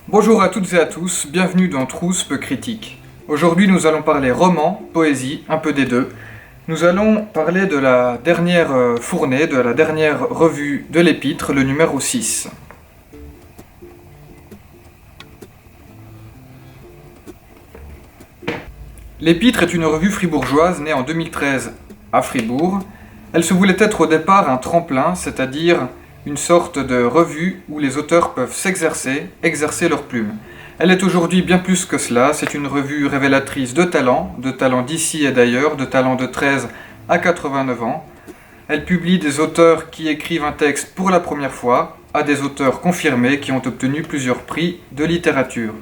Bonjour à toutes et à tous, bienvenue dans Trousse peu critique. Aujourd'hui nous allons parler roman, poésie, un peu des deux. Nous allons parler de la dernière fournée, de la dernière revue de l'Épître, le numéro 6. L'Épître est une revue fribourgeoise née en 2013 à Fribourg. Elle se voulait être au départ un tremplin, c'est-à-dire une sorte de revue où les auteurs peuvent exercer leur plume. Elle est aujourd'hui bien plus que cela, c'est une revue révélatrice de talents d'ici et d'ailleurs, de talents de 13 à 89 ans. Elle publie des auteurs qui écrivent un texte pour la première fois, à des auteurs confirmés qui ont obtenu plusieurs prix de littérature.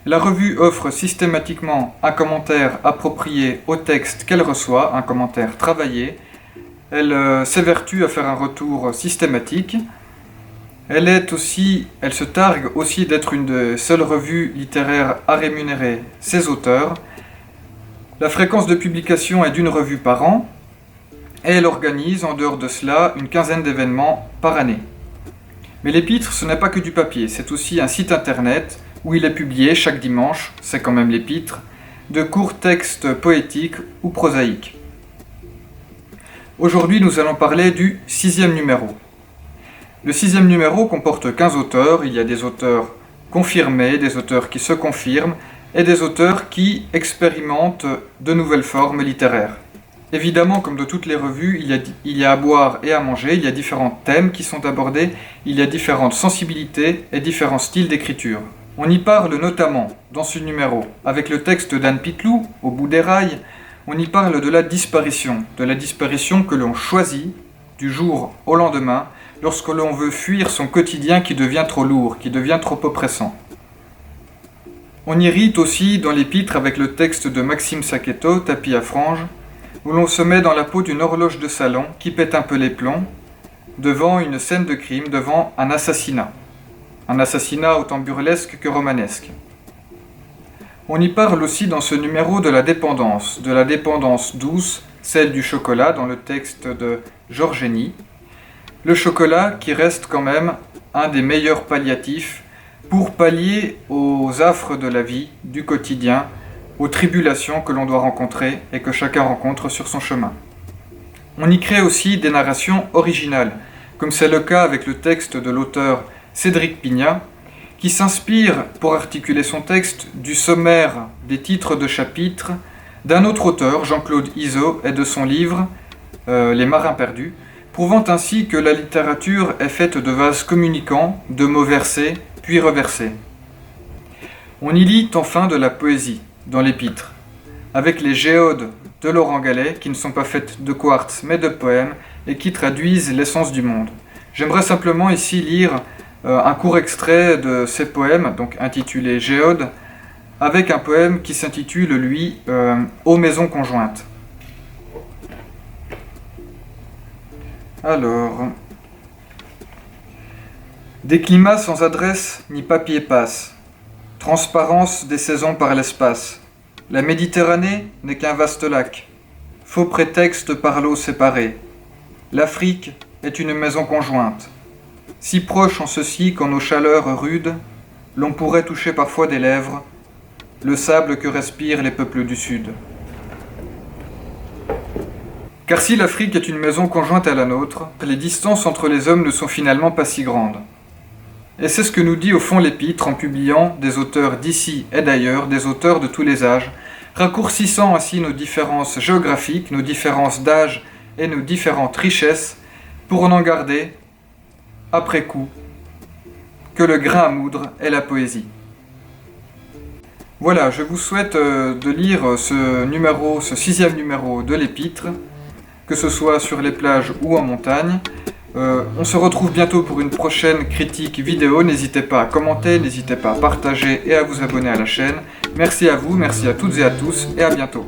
La revue offre systématiquement un commentaire approprié au texte qu'elle reçoit, un commentaire travaillé. Elle s'évertue à faire un retour systématique. Elle se targue aussi d'être une des seules revues littéraires à rémunérer ses auteurs. La fréquence de publication est d'une revue par an, et elle organise, en dehors de cela, une quinzaine d'événements par année. Mais l'Épître, ce n'est pas que du papier, c'est aussi un site internet où il est publié chaque dimanche, c'est quand même l'Épître, de courts textes poétiques ou prosaïques. Aujourd'hui, nous allons parler du 6e numéro. Le 6e numéro comporte 15 auteurs. Il y a des auteurs confirmés, des auteurs qui se confirment, et des auteurs qui expérimentent de nouvelles formes littéraires. Évidemment, comme de toutes les revues, il y a à boire et à manger, il y a différents thèmes qui sont abordés, il y a différentes sensibilités et différents styles d'écriture. On y parle notamment, dans ce numéro, avec le texte d'Anne Pitlou, Au bout des rails. On y parle de la disparition que l'on choisit du jour au lendemain lorsque l'on veut fuir son quotidien qui devient trop lourd, qui devient trop oppressant. On y rit aussi dans l'Épître avec le texte de Maxime Sacchetto, Tapis à franges, où l'on se met dans la peau d'une horloge de salon qui pète un peu les plombs, devant une scène de crime, devant un assassinat. Un assassinat autant burlesque que romanesque. On y parle aussi dans ce numéro de la dépendance douce, celle du chocolat dans le texte de Georgénie. Le chocolat qui reste quand même un des meilleurs palliatifs pour pallier aux affres de la vie, du quotidien, aux tribulations que l'on doit rencontrer et que chacun rencontre sur son chemin. On y crée aussi des narrations originales, comme c'est le cas avec le texte de l'auteur Cédric Pignat, qui s'inspire, pour articuler son texte, du sommaire des titres de chapitres d'un autre auteur, Jean-Claude Izot, et de son livre Les Marins perdus, prouvant ainsi que la littérature est faite de vases communicants, de mots versés, puis reversés. On y lit enfin de la poésie, dans l'Épître, avec les géodes de Laurent Gallet, qui ne sont pas faites de quartz, mais de poèmes, et qui traduisent l'essence du monde. J'aimerais simplement ici lire un court extrait de ces poèmes, donc intitulé Géode, avec un poème qui s'intitule, lui, Aux maisons conjointes. Alors, des climats sans adresse ni papier passent, transparence des saisons par l'espace. La Méditerranée n'est qu'un vaste lac, faux prétexte par l'eau séparée. L'Afrique est une maison conjointe, si proche en ceci qu'en nos chaleurs rudes, l'on pourrait toucher parfois des lèvres le sable que respirent les peuples du Sud. Car si l'Afrique est une maison conjointe à la nôtre, les distances entre les hommes ne sont finalement pas si grandes. Et c'est ce que nous dit au fond l'Épître en publiant des auteurs d'ici et d'ailleurs, des auteurs de tous les âges, raccourcissant ainsi nos différences géographiques, nos différences d'âge et nos différentes richesses, pour n'en garder, après coup, que le grain à moudre est la poésie. Voilà, je vous souhaite de lire ce 6e numéro de l'Épître, que ce soit sur les plages ou en montagne. On se retrouve bientôt pour une prochaine critique vidéo. N'hésitez pas à commenter, n'hésitez pas à partager et à vous abonner à la chaîne. Merci à vous, merci à toutes et à tous, et à bientôt.